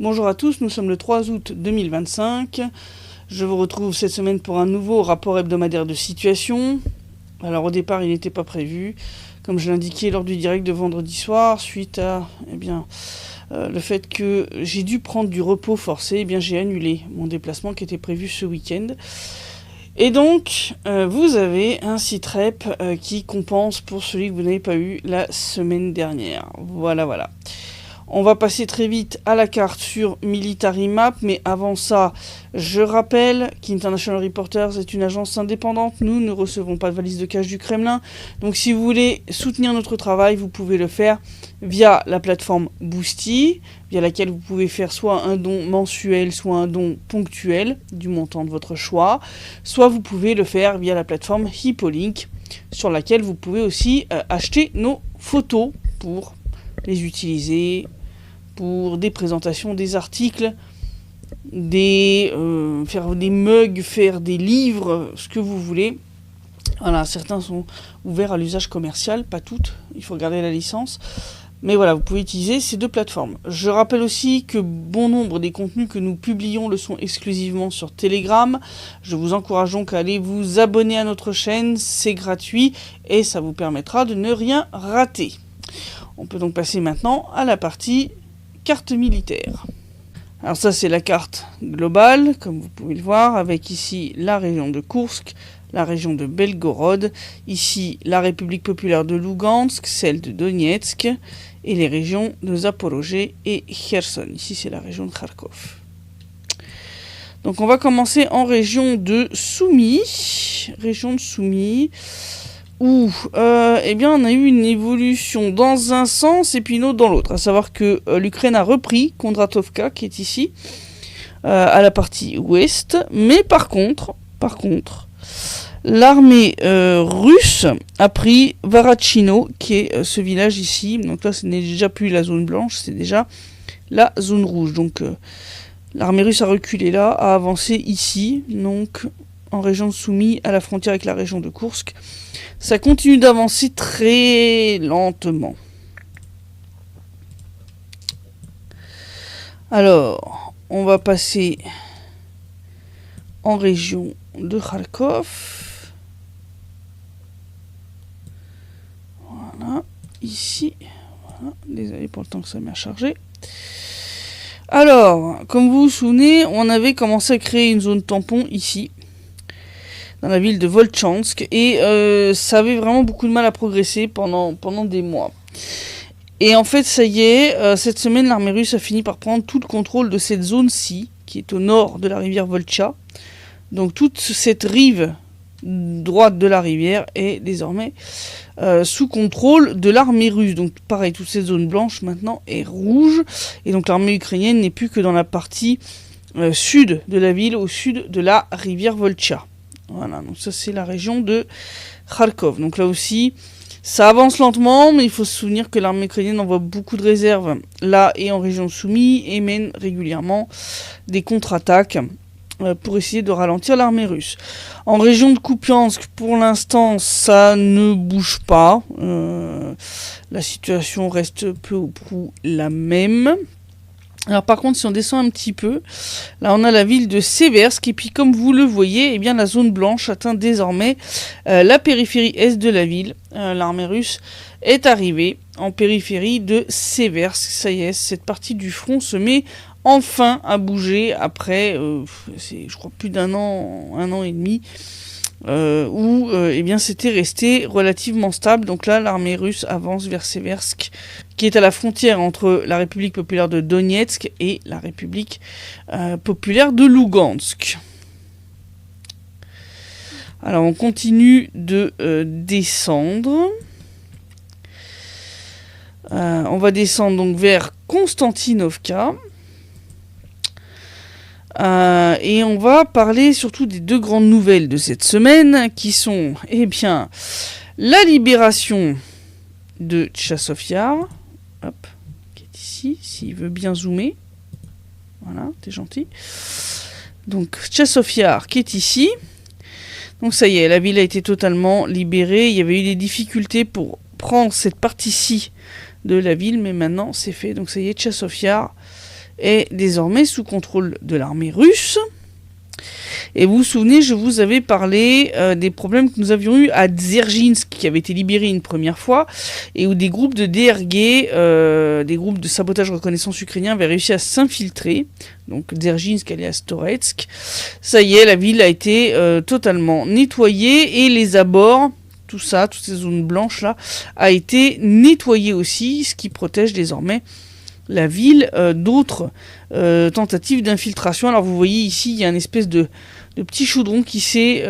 Bonjour à tous, nous sommes le 3 août 2025. Je vous retrouve cette semaine pour un nouveau rapport hebdomadaire de situation. Alors au départ, il n'était pas prévu, comme je l'indiquais lors du direct de vendredi soir, suite à le fait que j'ai dû prendre du repos forcé, j'ai annulé mon déplacement qui était prévu ce week-end. Et donc, vous avez un site rep qui compense pour celui que vous n'avez pas eu la semaine dernière. Voilà. On va passer très vite à la carte sur Military Map, mais avant ça, je rappelle qu'International Reporters est une agence indépendante. Nous ne recevons pas de valise de cash du Kremlin. Donc si vous voulez soutenir notre travail, vous pouvez le faire via la plateforme Boosty, via laquelle vous pouvez faire soit un don mensuel, soit un don ponctuel du montant de votre choix, soit vous pouvez le faire via la plateforme Hypoliink, sur laquelle vous pouvez aussi acheter nos photos pour les utiliser pour des présentations, des articles, faire des mugs, faire des livres, ce que vous voulez. Voilà, certains sont ouverts à l'usage commercial, pas toutes, il faut regarder la licence. Mais voilà, vous pouvez utiliser ces deux plateformes. Je rappelle aussi que bon nombre des contenus que nous publions le sont exclusivement sur Telegram. Je vous encourage donc à aller vous abonner à notre chaîne, c'est gratuit et ça vous permettra de ne rien rater. On peut donc passer maintenant à la partie carte militaire. Alors ça c'est la carte globale, comme vous pouvez le voir, avec ici la région de Koursk, la région de Belgorod, ici la République populaire de Lugansk, celle de Donetsk, et les régions de Zaporozhye et Kherson. Ici c'est la région de Kharkov. Donc on va commencer en région de Soumy, où on a eu une évolution dans un sens et puis une autre dans l'autre. À savoir que l'Ukraine a repris Kondratovka, qui est ici, à la partie ouest. Mais par contre, l'armée russe a pris Varachino, qui est ce village ici. Donc là, ce n'est déjà plus la zone blanche, c'est déjà la zone rouge. Donc l'armée russe a reculé là, a avancé ici, donc en région de Soumy, à la frontière avec la région de Koursk. Ça continue d'avancer très lentement. Alors, on va passer en région de Kharkov. Voilà, ici. Voilà. Désolé pour le temps que ça m'a chargé. Alors, comme vous vous souvenez, on avait commencé à créer une zone tampon ici, dans la ville de Volchansk, et ça avait vraiment beaucoup de mal à progresser pendant des mois. Et en fait, ça y est, cette semaine, l'armée russe a fini par prendre tout le contrôle de cette zone-ci, qui est au nord de la rivière Volcha. Donc toute cette rive droite de la rivière est désormais sous contrôle de l'armée russe. Donc pareil, toute cette zone blanche maintenant est rouge, et donc l'armée ukrainienne n'est plus que dans la partie sud de la ville, au sud de la rivière Volcha. Voilà, donc ça c'est la région de Kharkov. Donc là aussi, ça avance lentement, mais il faut se souvenir que l'armée ukrainienne envoie beaucoup de réserves là et en région Soumy et mène régulièrement des contre-attaques pour essayer de ralentir l'armée russe. En région de Kupiansk, pour l'instant, ça ne bouge pas. La situation reste peu ou prou la même. Alors par contre, si on descend un petit peu, là on a la ville de Seversk, et puis comme vous le voyez, la zone blanche atteint désormais la périphérie est de la ville. L'armée russe est arrivée en périphérie de Seversk. Ça y est, cette partie du front se met enfin à bouger après, je crois, plus d'un an et demi, où c'était resté relativement stable. Donc là, l'armée russe avance vers Seversk, qui est à la frontière entre la République populaire de Donetsk et la République populaire de Lugansk. Alors on continue de descendre. On va descendre donc vers Konstantinovka. Et on va parler surtout des deux grandes nouvelles de cette semaine, qui sont la libération de Tchassov Yar, qui est ici, s'il veut bien zoomer. Voilà, t'es gentil. Donc Tchassov Yar qui est ici. Donc ça y est, la ville a été totalement libérée. Il y avait eu des difficultés pour prendre cette partie-ci de la ville, mais maintenant c'est fait. Donc ça y est, Tchassov Yar est désormais sous contrôle de l'armée russe. Et vous vous souvenez, je vous avais parlé des problèmes que nous avions eus à Dzerzhinsk, qui avait été libéré une première fois, et où des groupes de DRG, des groupes de sabotage reconnaissance ukrainiens, avaient réussi à s'infiltrer. Donc Dzerzhinsk alias Toretsk. Ça y est, la ville a été totalement nettoyée, et les abords, tout ça, toutes ces zones blanches là, a été nettoyé aussi, ce qui protège désormais la ville d'autres tentatives d'infiltration. Alors vous voyez ici, il y a une espèce de petit chaudron qui s'est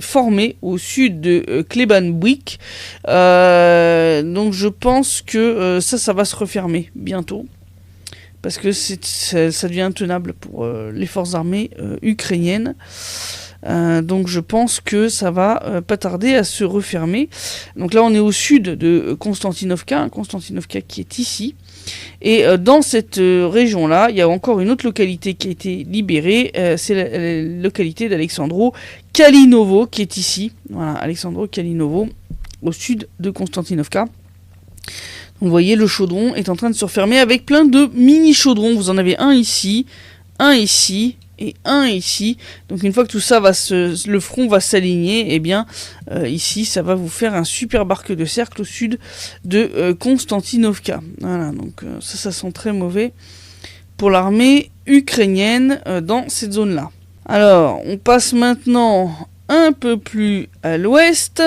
formé au sud de Klebanbouik. Donc je pense que ça va se refermer bientôt. Parce que ça devient intenable pour les forces armées ukrainiennes. Donc je pense que ça va pas tarder à se refermer. Donc là on est au sud de Konstantinovka, Konstantinovka qui est ici. Et dans cette région-là, il y a encore une autre localité qui a été libérée, c'est la localité d'Alexandro Kalinovo qui est ici. Voilà, Alexandro Kalinovo, au sud de Konstantinovka. Vous voyez, le chaudron est en train de se refermer avec plein de mini-chaudrons. Vous en avez un ici et un ici. Donc une fois que tout ça le front va s'aligner, et bien ici ça va vous faire un super arc de cercle au sud de Konstantinovka. Voilà, donc ça sent très mauvais pour l'armée ukrainienne dans cette zone-là. Alors on passe maintenant un peu plus à l'ouest.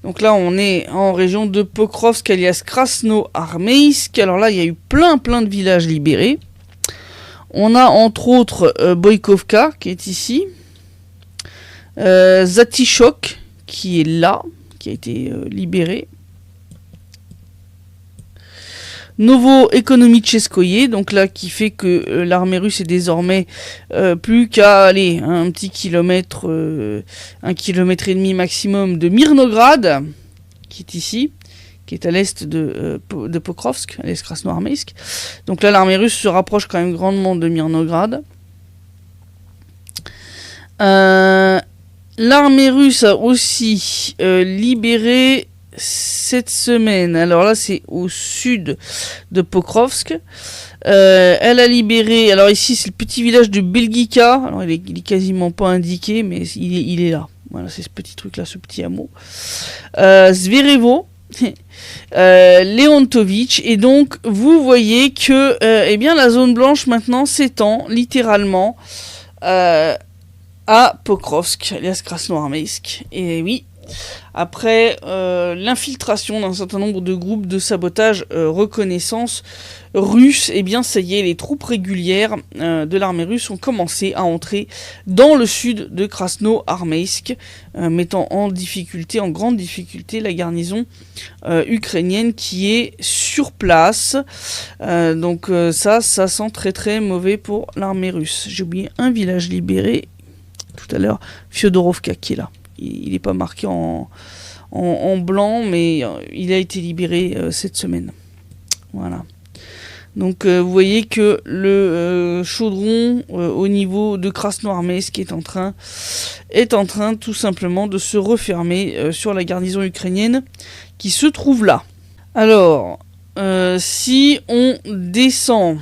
Donc là on est en région de Pokrovsk alias Krasnoarmeysk. Alors là il y a eu plein de villages libérés. On a entre autres Boykovka qui est ici, Zatishok qui est là, qui a été libéré, Novo-Ekonomicheskoye, donc là qui fait que l'armée russe est désormais plus qu'à aller un petit kilomètre, 1,5 km maximum de Mirnograd, qui est ici, qui est à l'est de Pokrovsk, à l'est Krasnoarmeysk. Donc là, l'armée russe se rapproche quand même grandement de Mirnograd. L'armée russe a aussi libéré cette semaine, alors là c'est au sud de Pokrovsk, elle a libéré, alors ici c'est le petit village de Belgika, alors il est quasiment pas indiqué, mais il est là. Voilà, c'est ce petit truc là, ce petit hameau. Zverevo, Leontovitch, et donc vous voyez que eh bien la zone blanche maintenant s'étend littéralement à Pokrovsk, alias Krasnoarmeysk. Et oui, après l'infiltration d'un certain nombre de groupes de sabotage reconnaissance russes, et bien ça y est, les troupes régulières de l'armée russe ont commencé à entrer dans le sud de Krasnoarmeysk, mettant en grande difficulté la garnison ukrainienne qui est sur place. Donc ça sent très très mauvais pour l'armée russe. J'ai oublié un village libéré tout à l'heure, Fyodorovka qui est là. Il n'est pas marqué en blanc, mais il a été libéré cette semaine. Voilà. Donc vous voyez que le chaudron au niveau de Krasnoarmeysk est en train tout simplement de se refermer sur la garnison ukrainienne qui se trouve là. Alors, si on descend,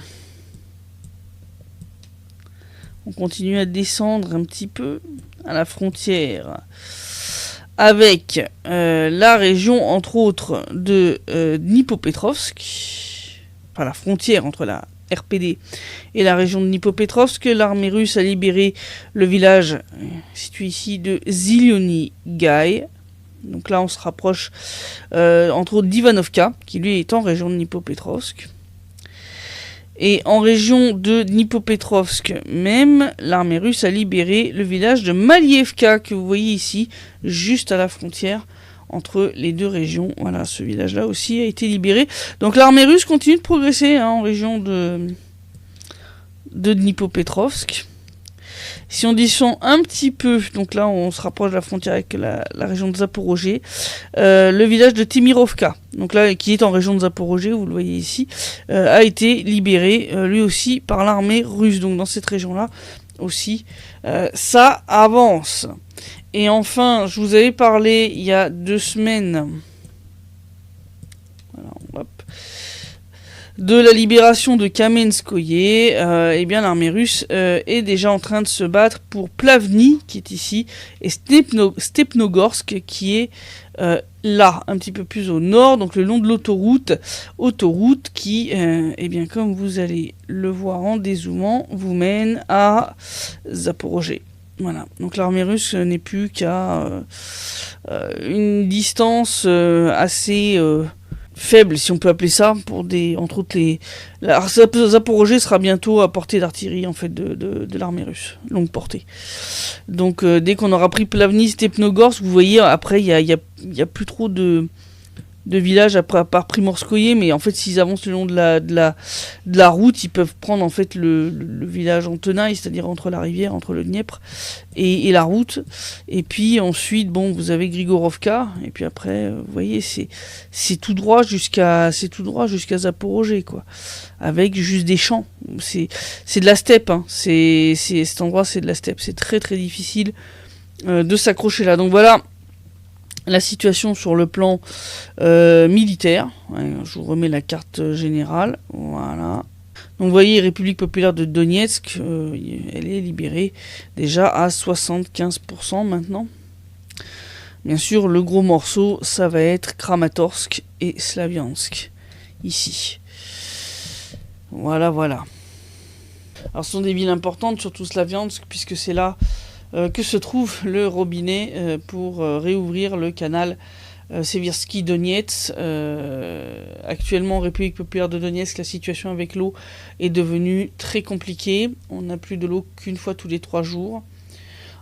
on continue à descendre un petit peu à la frontière avec la région entre autres de Dnipropetrovsk, enfin la frontière entre la RPD et la région de Dnipropetrovsk. L'armée russe a libéré le village situé ici de Ziliony Gai. Donc là on se rapproche entre autres d'Ivanovka qui lui est en région de Dnipropetrovsk. Et en région de Dnipropetrovsk même, l'armée russe a libéré le village de Malievka que vous voyez ici, juste à la frontière entre les deux régions. Voilà, ce village-là aussi a été libéré. Donc l'armée russe continue de progresser en région de Dnipropetrovsk. Si on descend un petit peu, donc là on se rapproche de la frontière avec la région de Zaporozhye, le village de Temirovka, donc là qui est en région de Zaporozhye, vous le voyez ici, a été libéré lui aussi par l'armée russe. Donc dans cette région-là aussi, ça avance. Et enfin, je vous avais parlé il y a 2 semaines. Voilà, hop. de la libération de Kamenskoye, eh bien l'armée russe est déjà en train de se battre pour Plavny, qui est ici, et Stepnogorsk, qui est là, un petit peu plus au nord, donc le long de autoroute qui, eh bien comme vous allez le voir en dézoomant, vous mène à Zaporozhye. Voilà, donc l'armée russe n'est plus qu'à une distance assez faible, si on peut appeler ça, pour des, entre autres Zaporozhye sera bientôt à portée d'artillerie en fait de l'armée russe, longue portée. Donc dès qu'on aura pris Plavny, Stepnogorsk, vous voyez après il y a plus trop de villages après, à part Primorskoye, mais en fait s'ils avancent le long de la route, ils peuvent prendre en fait le village en tenaille, c'est-à-dire entre la rivière, entre le Dniepr et la route. Et puis ensuite, bon, vous avez Grigorovka, et puis après, vous voyez, c'est tout droit jusqu'à Zaporozhye, quoi, avec juste des champs. C'est de la steppe, hein. Cet endroit, c'est de la steppe. C'est très très difficile de s'accrocher là. Donc voilà la situation sur le plan militaire. Ouais, je vous remets la carte générale. Voilà. Donc vous voyez, République populaire de Donetsk, elle est libérée déjà à 75% maintenant. Bien sûr, le gros morceau, ça va être Kramatorsk et Slaviansk, ici. Voilà. Alors ce sont des villes importantes, surtout Slaviansk, puisque c'est là que se trouve le robinet pour réouvrir le canal Seversky Donetsk. Actuellement, en République populaire de Donetsk, la situation avec l'eau est devenue très compliquée. On n'a plus de l'eau qu'une fois tous les 3 jours.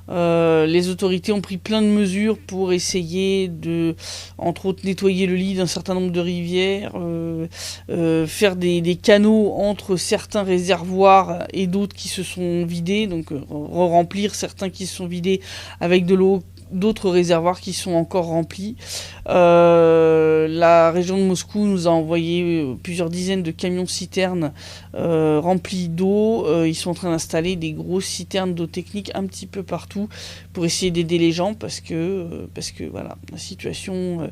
Les autorités ont pris plein de mesures pour essayer de, entre autres, nettoyer le lit d'un certain nombre de rivières, faire des canaux entre certains réservoirs et d'autres qui se sont vidés, donc remplir certains qui se sont vidés avec de l'eau, d'autres réservoirs qui sont encore remplis. La région de Moscou nous a envoyé plusieurs dizaines de camions-citernes remplis d'eau. Ils sont en train d'installer des grosses citernes d'eau technique un petit peu partout pour essayer d'aider les gens parce que voilà, la situation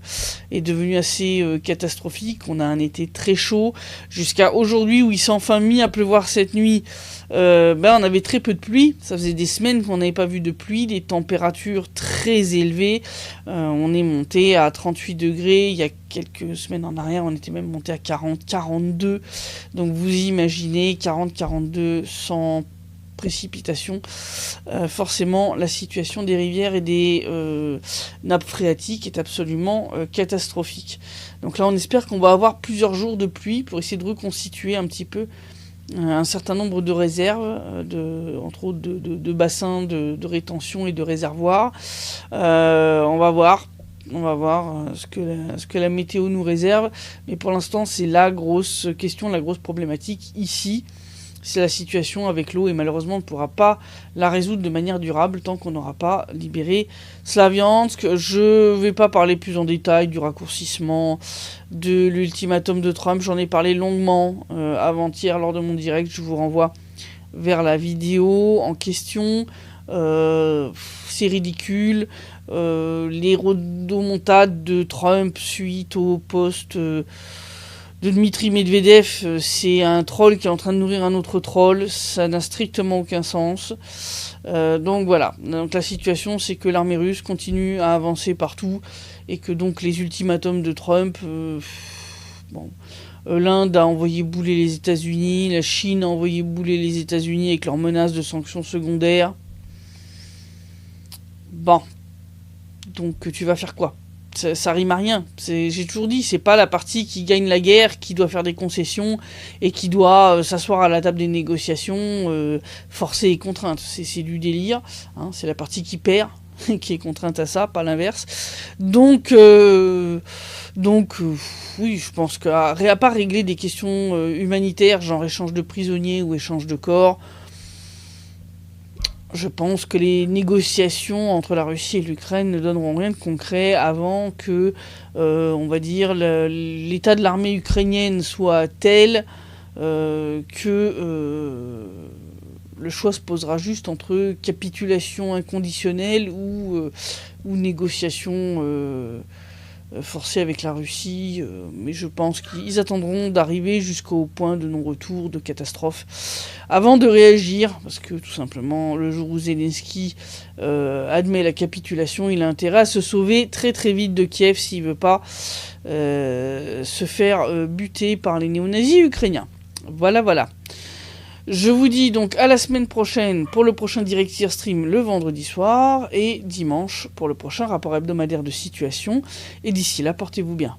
est devenue assez catastrophique. On a un été très chaud jusqu'à aujourd'hui où il s'est enfin mis à pleuvoir cette nuit. On avait très peu de pluie, ça faisait des semaines qu'on n'avait pas vu de pluie, des températures très élevées, on est monté à 38 degrés, il y a quelques semaines en arrière on était même monté à 40, 42, donc vous imaginez 40, 42 sans précipitation, forcément la situation des rivières et des nappes phréatiques est absolument catastrophique. Donc là on espère qu'on va avoir plusieurs jours de pluie pour essayer de reconstituer un petit peu un certain nombre de réserves, entre autres de bassins de rétention et de réservoirs. On va voir ce que la météo nous réserve, mais pour l'instant c'est la grosse question, la grosse problématique ici. C'est la situation avec l'eau et malheureusement on ne pourra pas la résoudre de manière durable tant qu'on n'aura pas libéré Slaviansk. Je ne vais pas parler plus en détail du raccourcissement de l'ultimatum de Trump, j'en ai parlé longuement avant-hier lors de mon direct, je vous renvoie vers la vidéo en question. C'est ridicule, les rodomontades de Trump suite au poste de Dmitri Medvedev, c'est un troll qui est en train de nourrir un autre troll, ça n'a strictement aucun sens. Donc voilà, donc la situation c'est que l'armée russe continue à avancer partout et que donc les ultimatums de Trump, l'Inde a envoyé bouler les États-Unis, la Chine a envoyé bouler les États-Unis avec leurs menaces de sanctions secondaires. Bon, donc tu vas faire quoi ? Ça rime à rien. J'ai toujours dit, c'est pas la partie qui gagne la guerre qui doit faire des concessions et qui doit s'asseoir à la table des négociations forcées et contraintes. C'est du délire. Hein, c'est la partie qui perd qui est contrainte à ça, pas l'inverse. Donc oui, je pense qu'à part régler des questions humanitaires, genre échange de prisonniers ou échange de corps, je pense que les négociations entre la Russie et l'Ukraine ne donneront rien de concret avant que, on va dire, l'état de l'armée ukrainienne soit tel que le choix se posera juste entre capitulation inconditionnelle ou négociation forcé avec la Russie, mais je pense qu'ils attendront d'arriver jusqu'au point de non-retour, de catastrophe, avant de réagir, parce que tout simplement, le jour où Zelensky admet la capitulation, il a intérêt à se sauver très très vite de Kiev s'il ne veut pas se faire buter par les néo-nazis ukrainiens. Voilà, voilà. Je vous dis donc à la semaine prochaine pour le prochain Directear Stream le vendredi soir et dimanche pour le prochain rapport hebdomadaire de situation. Et d'ici là, portez-vous bien.